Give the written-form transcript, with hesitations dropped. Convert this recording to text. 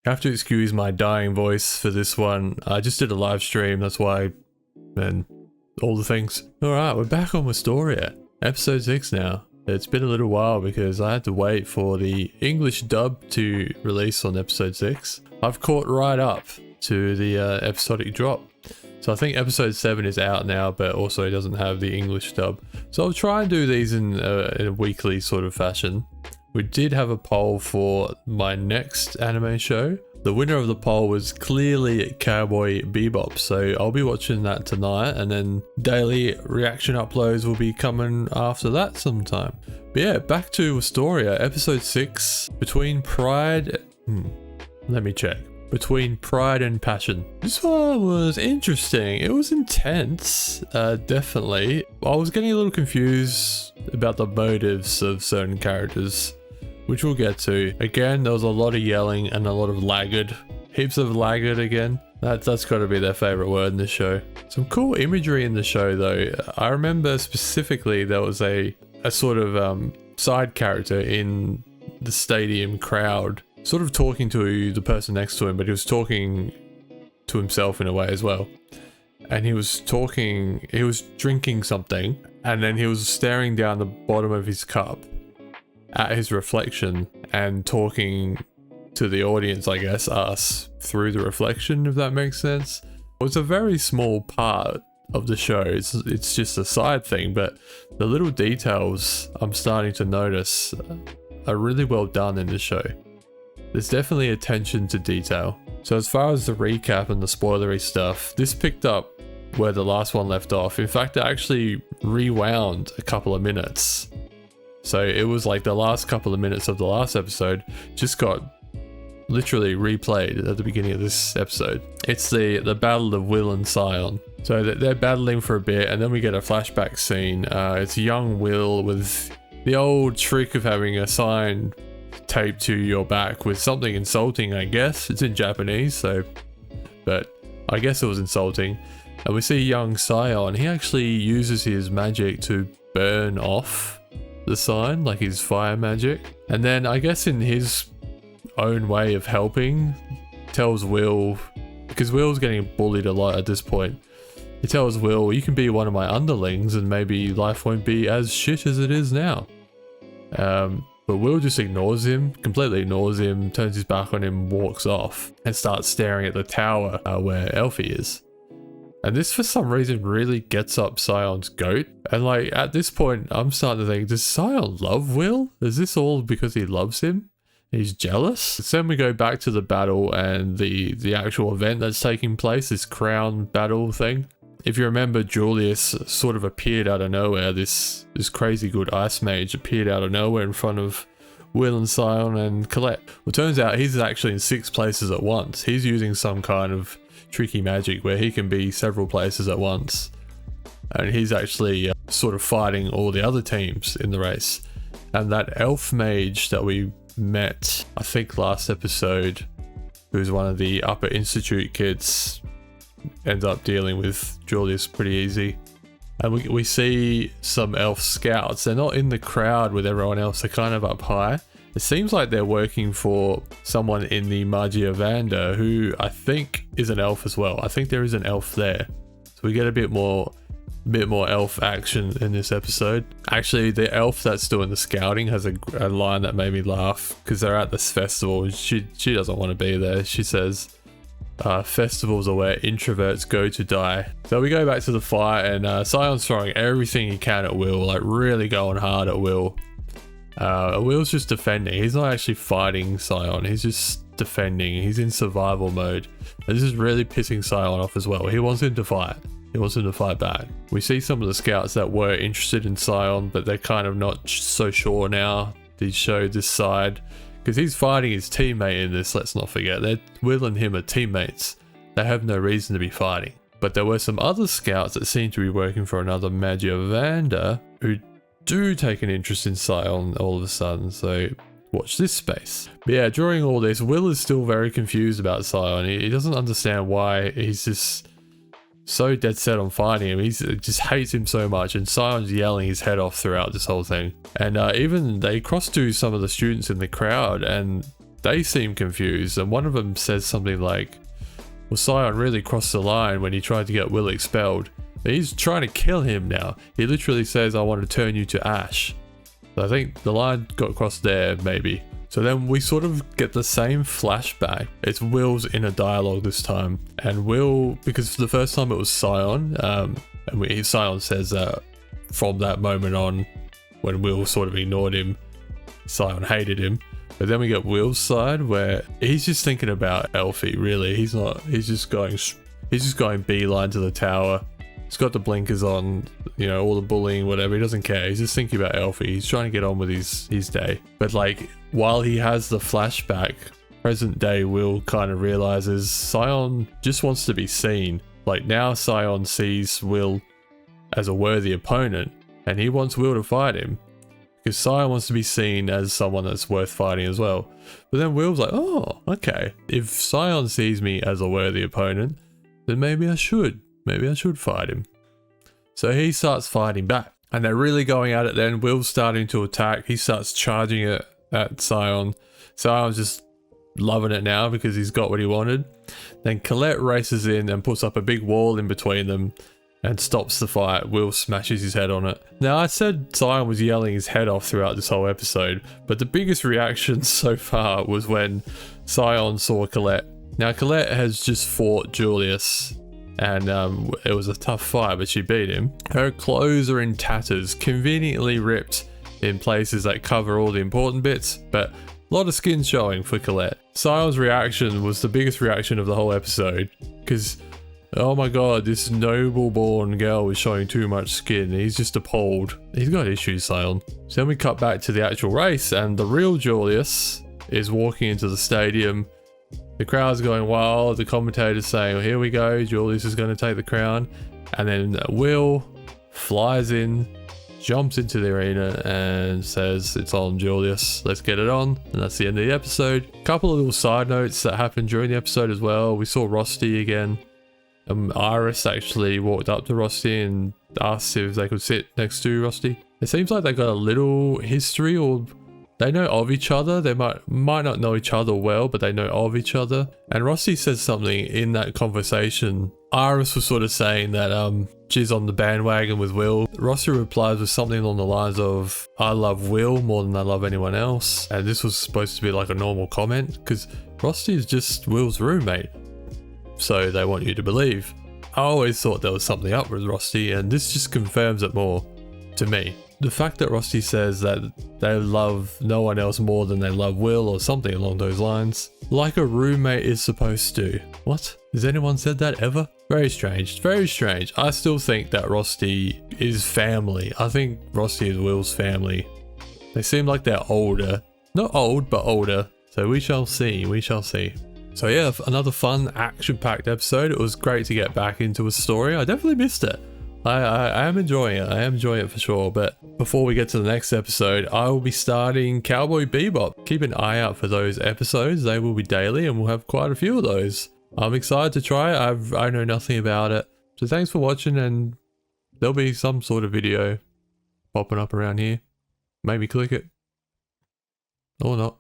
Have to excuse my dying voice for this one. I just did a live stream, that's why, and all the things. Alright, we're back on Wistoria. Episode 6 now. It's been a little while because I had to wait for the English dub to release on episode 6. I've caught right up to the episodic drop. So I think episode 7 is out now, but also it doesn't have the English dub. So I'll try and do these in a weekly sort of fashion. We did have a poll for my next anime show. The winner of the poll was clearly Cowboy Bebop, so I'll be watching that tonight, and then daily reaction uploads will be coming after that sometime. But yeah, back to Wistoria, episode 6, Between Pride... let me check. Between Pride and Passion. This one was interesting. It was intense, definitely. I was getting a little confused about the motives of certain characters, which we'll get to. Again, there was a lot of yelling and a lot of laggard. Heaps of laggard again. That's got to be their favorite word in this show. Some cool imagery in the show though. I remember specifically there was a sort of side character in the stadium crowd, sort of talking to the person next to him, but he was talking to himself in a way as well. And he was drinking something, and then he was staring down the bottom of his cup at his reflection and talking to the audience, I guess, us, through the reflection, if that makes sense. It was a very small part of the show. It's just a side thing, but the little details I'm starting to notice are really well done in the show. There's definitely attention to detail. So as far as the recap and the spoilery stuff, this picked up where the last one left off. In fact, it actually rewound a couple of minutes. So it was like the last couple of minutes of the last episode just got literally replayed at the beginning of this episode. It's the battle of Will and Sion. So they're battling for a bit, and then we get a flashback scene. It's young Will with the old trick of having a sign taped to your back with something insulting, I guess. It's in Japanese, so, but I guess it was insulting. And we see young Sion. He actually uses his magic to burn off the sign, like his fire magic. And then I guess in his own way of helping, tells Will, because Will's getting bullied a lot at this point, he tells Will, you can be one of my underlings and maybe life won't be as shit as it is now. But Will just ignores him, completely ignores him, turns his back on him, walks off, and starts staring at the tower where Elfie is. And this, for some reason, really gets up Sion's goat. And like, at this point, I'm starting to think, does Sion love Will? Is this all because he loves him? He's jealous? Then we go back to the battle and the actual event that's taking place, this crown battle thing. If you remember, Julius sort of appeared out of nowhere. This crazy good ice mage appeared out of nowhere in front of Will and Sion and Colette. Well, turns out he's actually in 6 places at once. He's using some kind of tricky magic where he can be several places at once. And he's actually sort of fighting all the other teams in the race. And that elf mage that we met, I think last episode, who's one of the Upper Institute kids, ends up dealing with Julius pretty easy. And we see some elf scouts. They're not in the crowd with everyone else, they're kind of up high. It seems like they're working for someone in the Magia Vanda, who I think is an elf as well. I think there is an elf there. So we get a bit more elf action in this episode. Actually, the elf that's doing the scouting has a line that made me laugh, because they're at this festival and she doesn't want to be there. She says, festivals are where introverts go to die. So we go back to the fight, and Sion's throwing everything he can at Will, like really going hard at Will. Will's just defending. He's not actually fighting Sion, he's just defending. He's in survival mode. And this is really pissing Sion off as well. He wants him to fight. He wants him to fight back. We see some of the scouts that were interested in Sion, but they're kind of not so sure now. They showed this side, because he's fighting his teammate in this, let's not forget. Will and him are teammates. They have no reason to be fighting. But there were some other scouts that seem to be working for another Magia Vanda who do take an interest in Sion all of a sudden, so watch this space. But yeah, during all this, Will is still very confused about Sion. He doesn't understand why he's just so dead set on fighting him. He just hates him so much, and Sion's yelling his head off throughout this whole thing. And even they cross to some of the students in the crowd, and they seem confused, and one of them says something like, well, Scion really crossed the line when he tried to get Will expelled. He's trying to kill him now. He literally says, I want to turn you to ash. So I think the line got crossed there, maybe. So then we sort of get the same flashback. It's Will's inner dialogue this time. And Will, because for the first time it was Scion, Scion says that from that moment on, when Will sort of ignored him, Scion hated him. But then we get Will's side where he's just thinking about Elfie, really. He's just going beeline to the tower. He's got the blinkers on, you know, all the bullying, whatever. He doesn't care. He's just thinking about Elfie. He's trying to get on with his day. But like, while he has the flashback, present day Will kind of realizes Scion just wants to be seen. Like, now Scion sees Will as a worthy opponent, and he wants Will to fight him. Because Scion wants to be seen as someone that's worth fighting as well. But then Will's like, oh, okay. If Scion sees me as a worthy opponent, then maybe I should fight him. So he starts fighting back. And they're really going at it then. Will's starting to attack. He starts charging it at Scion. Sion's just loving it now because he's got what he wanted. Then Colette races in and puts up a big wall in between them and stops the fight. Will smashes his head on it. Now, I said Scion was yelling his head off throughout this whole episode, but the biggest reaction so far was when Scion saw Colette. Now, Colette has just fought Julius, and it was a tough fight, but she beat him. Her clothes are in tatters, conveniently ripped in places that cover all the important bits, but a lot of skin showing for Colette. Sion's reaction was the biggest reaction of the whole episode, because oh my god, this noble-born girl was showing too much skin. He's just appalled. He's got issues, Scion. So then we cut back to the actual race, and the real Julius is walking into the stadium. The crowd's going wild. The commentator's saying, well, here we go, Julius is going to take the crown. And then Will flies in, jumps into the arena, and says, it's on, Julius. Let's get it on. And that's the end of the episode. A couple of little side notes that happened during the episode as well. We saw Rusty again. Iris actually walked up to Rusty and asked if they could sit next to Rusty. It seems like they got a little history, or they know of each other. They might not know each other well, but they know of each other. And Rusty says something in that conversation. Iris was sort of saying that she's on the bandwagon with Will. Rusty replies with something along the lines of, I love Will more than I love anyone else. And this was supposed to be like a normal comment, because Rusty is just Will's roommate. So they want you to believe. I always thought there was something up with Rusty, and this just confirms it more to me. The fact that Rusty says that they love no one else more than they love Will, or something along those lines, like a roommate is supposed to. What? Has anyone said that ever? Very strange, very strange. I still think that Rusty is family. I think Rusty is Will's family. They seem like they're older. Not old, but older. So we shall see, we shall see. So yeah, another fun, action-packed episode. It was great to get back into Wistoria. I definitely missed it. I am enjoying it. I am enjoying it for sure. But before we get to the next episode, I will be starting Cowboy Bebop. Keep an eye out for those episodes. They will be daily, and we'll have quite a few of those. I'm excited to try it. I know nothing about it. So thanks for watching, and there'll be some sort of video popping up around here. Maybe click it. Or not.